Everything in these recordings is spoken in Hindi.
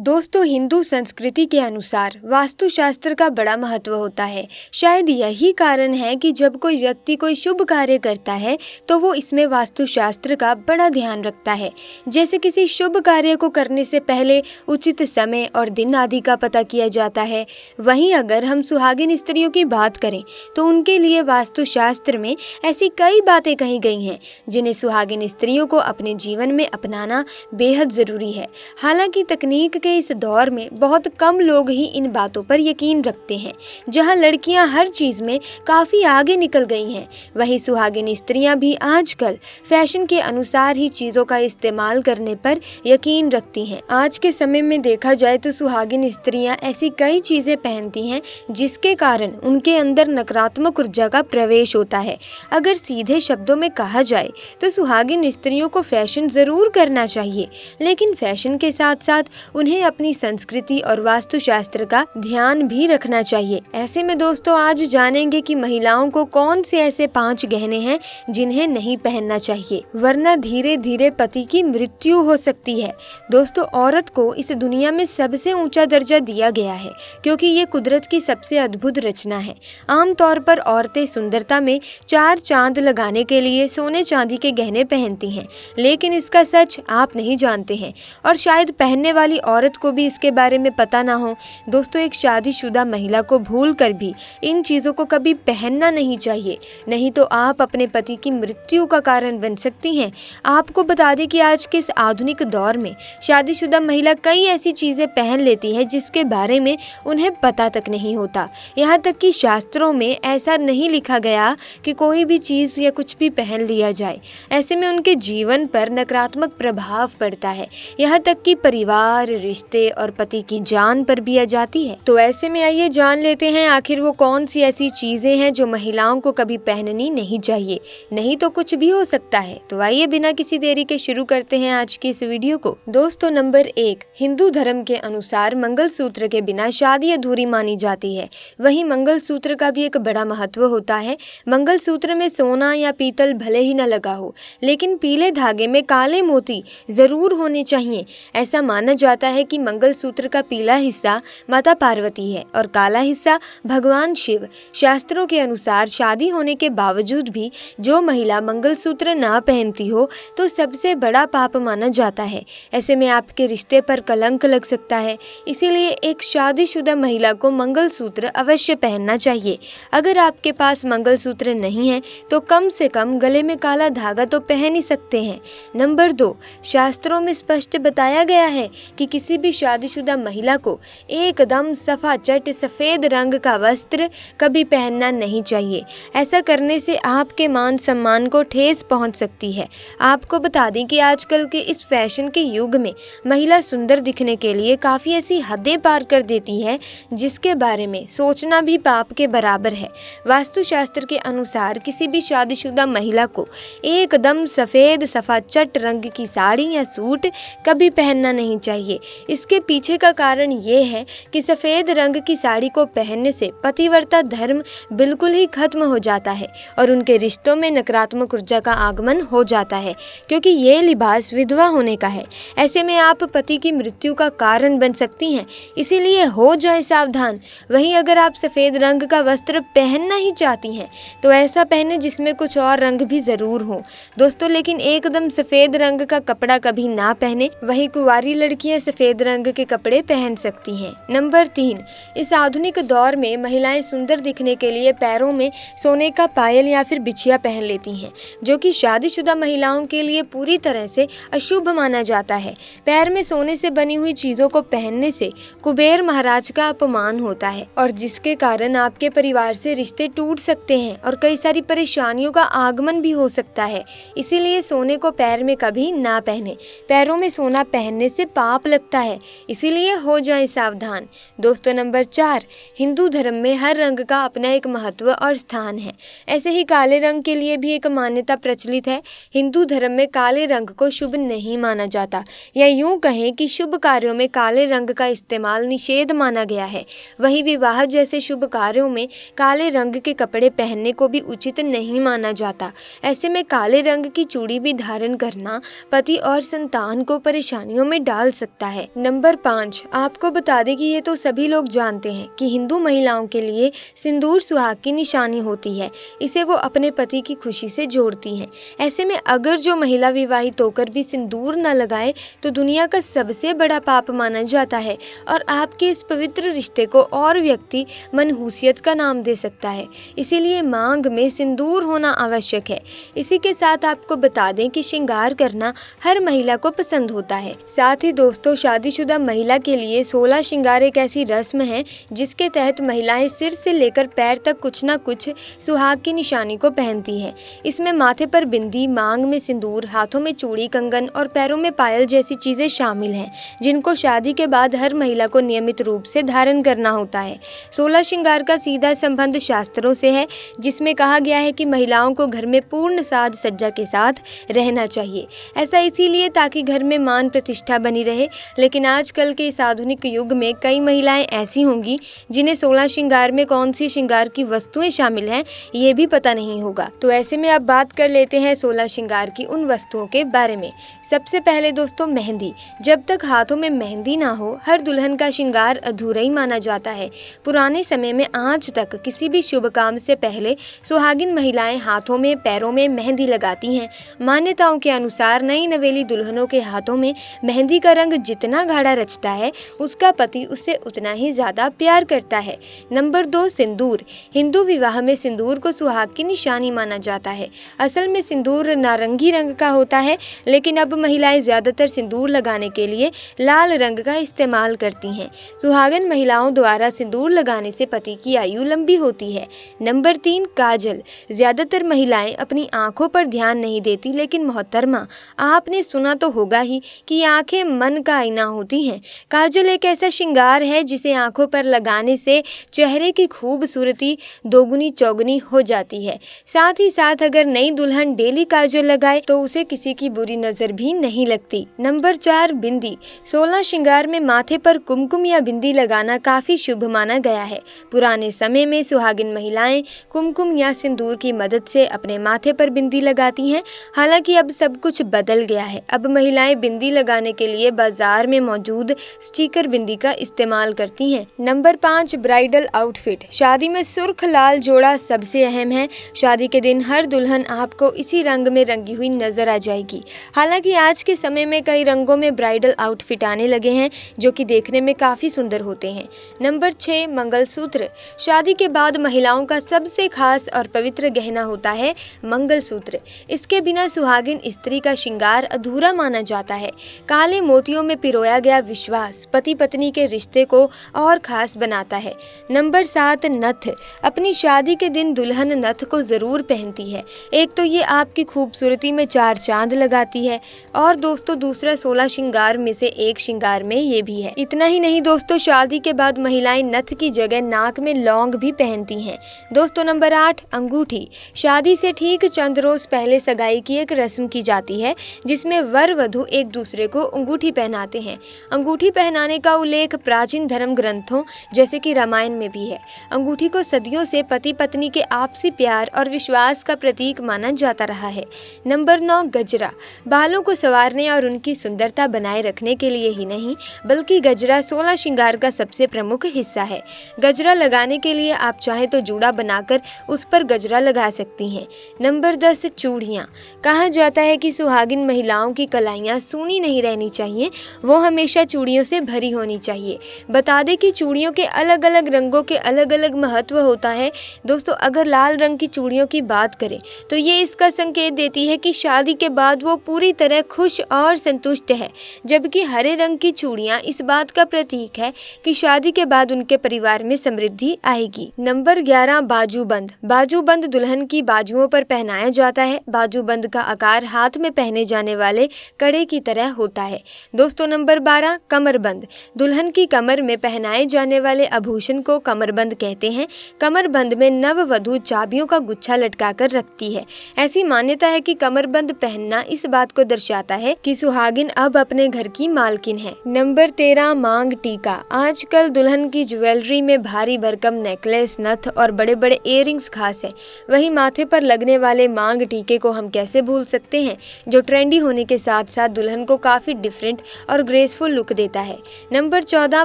दोस्तों, हिंदू संस्कृति के अनुसार वास्तुशास्त्र का बड़ा महत्व होता है। शायद यही कारण है कि जब कोई व्यक्ति कोई शुभ कार्य करता है तो वो इसमें वास्तुशास्त्र का बड़ा ध्यान रखता है। जैसे किसी शुभ कार्य को करने से पहले उचित समय और दिन आदि का पता किया जाता है। वहीं अगर हम सुहागिन स्त्रियों की बात करें तो उनके लिए वास्तुशास्त्र में ऐसी कई बातें कही गई हैं जिन्हें सुहागिन स्त्रियों को अपने जीवन में अपनाना बेहद ज़रूरी है। हालांकि तकनीक के इस दौर में बहुत कम लोग ही इन बातों पर यकीन रखते हैं। जहां लड़कियां हर चीज में काफी आगे निकल गई हैं, वहीं सुहागिन स्त्रियां भी आजकल फैशन के अनुसार ही चीजों का इस्तेमाल करने पर यकीन रखती हैं। आज के समय में देखा जाए तो सुहागिन स्त्रियां ऐसी कई चीजें पहनती हैं जिसके कारण उनके अंदर नकारात्मक ऊर्जा का प्रवेश होता है। अगर सीधे शब्दों में कहा जाए तो सुहागिन स्त्रियों को फैशन जरूर करना चाहिए, लेकिन फैशन के साथ साथ उन्हें अपनी संस्कृति और वास्तुशास्त्र का ध्यान भी रखना चाहिए। ऐसे में दोस्तों, आज जानेंगे कि महिलाओं को कौन से ऐसे 5 गहने हैं जिन्हें नहीं पहनना चाहिए, वरना धीरे धीरे पति की मृत्यु हो सकती है। दोस्तों, औरत को इस दुनिया में सबसे ऊंचा दर्जा दिया गया है क्योंकि ये कुदरत की सबसे अद्भुत रचना है। आमतौर पर औरतें सुंदरता में 4 चांद लगाने के लिए सोने चांदी के गहने पहनती हैं, लेकिन इसका सच आप नहीं जानते हैं और शायद पहनने वाली औरत को भी इसके बारे में पता ना हो। दोस्तों, एक शादीशुदा महिला को भूल कर भी इन चीज़ों को कभी पहनना नहीं चाहिए, नहीं तो आप अपने पति की मृत्यु का कारण बन सकती हैं। आपको बता दें कि आज के इस आधुनिक दौर में शादीशुदा महिला कई ऐसी चीज़ें पहन लेती है जिसके बारे में उन्हें पता तक नहीं होता। यहाँ तक कि शास्त्रों में ऐसा नहीं लिखा गया कि कोई भी चीज़ या कुछ भी पहन लिया जाए। ऐसे में उनके जीवन पर नकारात्मक प्रभाव पड़ता है, यहाँ तक कि परिवार, रिश्ते और पति की जान पर भी आ जाती है। तो ऐसे में आइए जान लेते हैं आखिर वो कौन सी ऐसी चीजें हैं जो महिलाओं को कभी पहननी नहीं चाहिए, नहीं तो कुछ भी हो सकता है। तो आइए बिना किसी देरी के शुरू करते हैं आज की इस वीडियो को। दोस्तों, नंबर 1, हिंदू धर्म के अनुसार मंगलसूत्र के बिना शादी अधूरी मानी जाती है। वहीं मंगलसूत्र का भी एक बड़ा महत्व होता है। मंगलसूत्र में सोना या पीतल भले ही न लगा हो, लेकिन पीले धागे में काले मोती जरूर होने चाहिए। ऐसा माना जाता है कि मंगलसूत्र का पीला हिस्सा माता पार्वती है और काला हिस्सा भगवान शिव। शास्त्रों के अनुसार शादी होने के बावजूद भी जो महिला मंगलसूत्र ना पहनती हो तो सबसे बड़ा पाप माना जाता है। ऐसे में आपके रिश्ते पर कलंक लग सकता है। इसीलिए एक शादीशुदा महिला को मंगलसूत्र अवश्य पहनना चाहिए। अगर आपके पास मंगलसूत्र नहीं है तो कम से कम गले में काला धागा तो पहन ही सकते हैं। नंबर 2, शास्त्रों में स्पष्ट बताया गया है कि किसी भी शादीशुदा महिला को एकदम सफाचट सफेद रंग का वस्त्र कभी पहनना नहीं चाहिए। ऐसा करने से आपके मान सम्मान को ठेस पहुंच सकती है। आपको बता दें कि आजकल के इस फैशन के युग में महिला सुंदर दिखने के लिए काफ़ी ऐसी हदें पार कर देती है जिसके बारे में सोचना भी पाप के बराबर है। वास्तुशास्त्र के अनुसार किसी भी शादीशुदा महिला को एकदम सफ़ेद सफाचट रंग की साड़ी या सूट कभी पहनना नहीं चाहिए। इसके पीछे का कारण ये है कि सफ़ेद रंग की साड़ी को पहनने से पतिव्रता धर्म बिल्कुल ही खत्म हो जाता है और उनके रिश्तों में नकारात्मक ऊर्जा का आगमन हो जाता है, क्योंकि ये लिबास विधवा होने का है। ऐसे में आप पति की मृत्यु का कारण बन सकती हैं, इसीलिए हो जाए सावधान। वहीं अगर आप सफ़ेद रंग का वस्त्र पहनना ही चाहती हैं तो ऐसा पहने जिसमें कुछ और रंग भी ज़रूर हो दोस्तों, लेकिन एकदम सफ़ेद रंग का कपड़ा कभी ना पहने। वहीं कुंवारी लड़कियां सफ़ेद रंग के कपड़े पहन सकती हैं। नंबर 3, इस आधुनिक दौर में महिलाएं सुंदर दिखने के लिए पैरों में सोने का पायल या फिर बिछिया पहन लेती हैं, जो कि शादीशुदा महिलाओं के लिए पूरी तरह से अशुभ माना जाता है। पैर में सोने से बनी हुई चीज़ों को पहनने से कुबेर महाराज का अपमान होता है और जिसके कारण आपके परिवार से रिश्ते टूट सकते हैं और कई सारी परेशानियों का आगमन भी हो सकता है। इसीलिए सोने को पैर में कभी ना पहने। पैरों में सोना पहनने से पाप लगता है, इसीलिए हो जाए सावधान। दोस्तों, नंबर 4, हिंदू धर्म में हर रंग का अपना एक महत्व और स्थान है। ऐसे ही काले रंग के लिए भी एक मान्यता प्रचलित है। हिंदू धर्म में काले रंग को शुभ नहीं माना जाता, या यूं कहें कि शुभ कार्यों में काले रंग का इस्तेमाल निषेध माना गया है। वहीं विवाह जैसे शुभ कार्यों में काले रंग के कपड़े पहनने को भी उचित नहीं माना जाता। ऐसे में काले रंग की चूड़ी भी धारण करना पति और संतान को परेशानियों में डाल सकता है। नंबर 5, आपको बता दें कि ये तो सभी लोग जानते हैं कि हिंदू महिलाओं के लिए सिंदूर सुहाग की निशानी होती है। इसे वो अपने पति की खुशी से जोड़ती हैं। ऐसे में अगर जो महिला विवाहित होकर भी सिंदूर न लगाए तो दुनिया का सबसे बड़ा पाप माना जाता है और आपके इस पवित्र रिश्ते को और व्यक्ति मनहूसियत का नाम दे सकता है। इसीलिए मांग में सिंदूर होना आवश्यक है। इसी के साथ आपको बता दें कि श्रृंगार करना हर महिला को पसंद होता है। साथ ही दोस्तों, शादीशुदा महिला के लिए 16 श्रृंगार एक ऐसी रस्म है जिसके तहत महिलाएं सिर से लेकर पैर तक कुछ न कुछ सुहाग की निशानी को पहनती हैं। इसमें माथे पर बिंदी, मांग में सिंदूर, हाथों में चूड़ी, कंगन और पैरों में पायल जैसी चीजें शामिल हैं, जिनको शादी के बाद हर महिला को नियमित रूप से धारण करना होता है। 16 श्रृंगार का सीधा संबंध शास्त्रों से है, जिसमें कहा गया है कि महिलाओं को घर में पूर्ण साज सज्जा के साथ रहना चाहिए। ऐसा इसीलिए ताकि घर में मान प्रतिष्ठा बनी रहे। लेकिन आजकल के इस आधुनिक युग में कई महिलाएं ऐसी होंगी जिन्हें 16 श्रृंगार में कौन सी श्रृंगार की वस्तुएं शामिल हैं ये भी पता नहीं होगा। तो ऐसे में अब बात कर लेते हैं 16 श्रृंगार की उन वस्तुओं के बारे में। सबसे पहले दोस्तों, मेहंदी। जब तक हाथों में मेहंदी ना हो हर दुल्हन का श्रृंगार अधूरा ही माना जाता है। पुराने समय में आज तक किसी भी शुभ काम से पहले सुहागिन महिलाएं हाथों में, पैरों में मेहंदी लगाती हैं। मान्यताओं के अनुसार नई नवेली दुल्हनों के हाथों में मेहंदी का रंग जितना गाढ़ा रचता है उसका पति उससे उतना ही ज्यादा प्यार करता है। नंबर 2, सिंदूर। हिंदू विवाह में सिंदूर को सुहाग की निशानी माना जाता है। असल में सिंदूर नारंगी रंग का होता है, लेकिन अब महिलाएं ज्यादातर सिंदूर लगाने के लिए लाल रंग का इस्तेमाल करती हैं। सुहागन महिलाओं द्वारा सिंदूर लगाने से पति की आयु लंबी होती है। नंबर 3, काजल। ज्यादातर महिलाएं अपनी आंखों पर ध्यान नहीं देती, लेकिन मोहतरमा, आपने सुना तो होगा ही कि आंखें मन का आईना होती हैं। काजल एक ऐसा श्रृंगार है जिसे आंखों पर लगाने से चेहरे की खूबसूरती दोगुनी चौगुनी हो जाती है। साथ ही साथ अगर नई दुल्हन डेली काजल लगाए तो उसे किसी की बुरी नजर भी नहीं लगती। नंबर 4, बिंदी। 16 श्रृंगार में माथे पर कुमकुम या बिंदी लगाना काफी शुभ माना गया है। पुराने समय में सुहागिन महिलाएं कुमकुम या सिंदूर की मदद से अपने माथे पर बिंदी लगाती हैं। हालांकि अब सब कुछ बदल गया है। अब महिलाएं बिंदी लगाने के लिए बाजार में मौजूद स्टिकर बिंदी का इस्तेमाल करती हैं। Number 5, bridal outfit. शादी में सुर्ख लाल जोड़ा सबसे अहम है। शादी के दिन हर दुल्हन आपको इसी रंग में रंगी हुई नजर आ जाएगी। हालांकि आज के समय में कई रंगों में ब्राइडल आउटफिट आने लगे हैं जो कि देखने में काफी सुंदर होते हैं। नंबर 6, मंगलसूत्र। शादी के बाद महिलाओं का सबसे खास और पवित्र गहना होता है मंगलसूत्र। इसके बिना सुहागिन स्त्री का श्रृंगार अधूरा माना जाता है। काले मोतियों में पिरोया गया विश्वास पति पत्नी के रिश्ते को और खास बनाता है। नंबर 7, नथ। अपनी शादी के दिन दुल्हन नथ को जरूर पहनती है। एक तो ये आपकी खूबसूरती में 4 चांद लगाती है और दोस्तों दूसरा 16 श्रृंगार में से एक श्रृंगार में ये भी है। इतना ही नहीं दोस्तों, शादी के बाद महिलाएं नथ की जगह नाक में लौंग भी पहनती हैं। दोस्तों नंबर 8, अंगूठी। शादी से ठीक चंद रोज पहले सगाई की एक रस्म की जाती है जिसमें वर वधू एक दूसरे को अंगूठी पहनाते हैं। अंगूठी पहनाने का उल्लेख प्राचीन धर्म ग्रंथों जैसे कि रामायण में भी है। अंगूठी को सदियों से पति पत्नी के आपसी प्यार और विश्वास का प्रतीक माना जाता रहा है। नंबर 9, गजरा। बालों को संवारने और उनकी सुंदरता बनाए रखने के लिए ही नहीं बल्कि गजरा 16 श्रृंगार का सबसे प्रमुख हिस्सा है। गजरा लगाने के लिए आप चाहे तो जूड़ा बनाकर उस पर गजरा लगा सकती हैं। नंबर 10, चूड़ियाँ। कहा जाता है कि सुहागिन महिलाओं की कलाइयाँ सूनी नहीं रहनी चाहिए, वो हमेशा चूड़ियों से भरी होनी चाहिए। बता दें कि चूड़ियों के अलग अलग रंगों के अलग अलग महत्व होता है। दोस्तों अगर लाल रंग की चूड़ियों की बात करें तो ये इसका संकेत देती है कि शादी के बाद वो पूरी तरह खुश और संतुष्ट है, जबकि हरे रंग की चूड़ियाँ इस बात का प्रतीक है कि शादी के बाद उनके परिवार में समृद्धि आएगी। नंबर 11, बाजूबंद। बाजूबंद दुल्हन की बाजुओं पर पहनाया जाता है। बाजूबंद का आकार हाथ में पहने जाने वाले कड़े की तरह होता है। दोस्तों नंबर 12, कमरबंद। दुल्हन की कमर में पहनाए जाने वाले आभूषण को कमरबंद कहते हैं। कमरबंद में नववधू चाबियों का गुच्छा लटका कर रखती है। ऐसी मान्यता है कि कमरबंद पहनना इस बात को दर्शाता है कि सुहागिन अब अपने घर की मालकिन है। नंबर 13, मांग टीका। आजकल दुल्हन की ज्वेलरी में भारी भरकम नेकलेस, नथ और बड़े बड़े इयररिंग्स खास है। वहीं माथे पर लगने वाले मांग टीके को हम कैसे भूल सकते हैं, जो ट्रेंडी होने के साथ साथ दुल्हन को काफी डिफरेंट और ग्रेस ग्रेसफुल लुक देता है। नंबर 14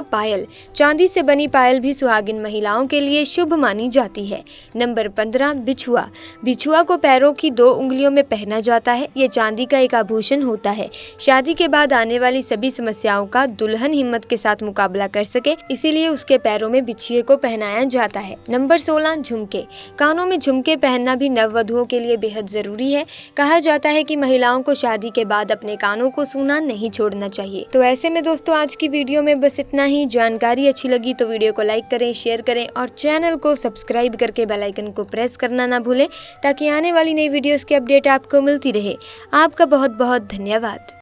पायल। चांदी से बनी पायल भी सुहागिन महिलाओं के लिए शुभ मानी जाती है। नंबर 15 बिछुआ। बिछुआ को पैरों की 2 उंगलियों में पहना जाता है। ये चांदी का एक आभूषण होता है। शादी के बाद आने वाली सभी समस्याओं का दुल्हन हिम्मत के साथ मुकाबला कर सके, इसीलिए उसके पैरों में बिछुए को पहनाया जाता है। नंबर 16 झुमके। कानों में झुमके पहनना भी नववधुओं के लिए बेहद जरूरी है। कहा जाता है कि महिलाओं को शादी के बाद अपने कानों को सूना नहीं छोड़ना चाहिए। तो ऐसे में दोस्तों आज की वीडियो में बस इतना ही। जानकारी अच्छी लगी तो वीडियो को लाइक करें, शेयर करें और चैनल को सब्सक्राइब करके बेल आइकन को प्रेस करना ना भूलें, ताकि आने वाली नई वीडियोस की अपडेट आपको मिलती रहे। आपका बहुत बहुत धन्यवाद।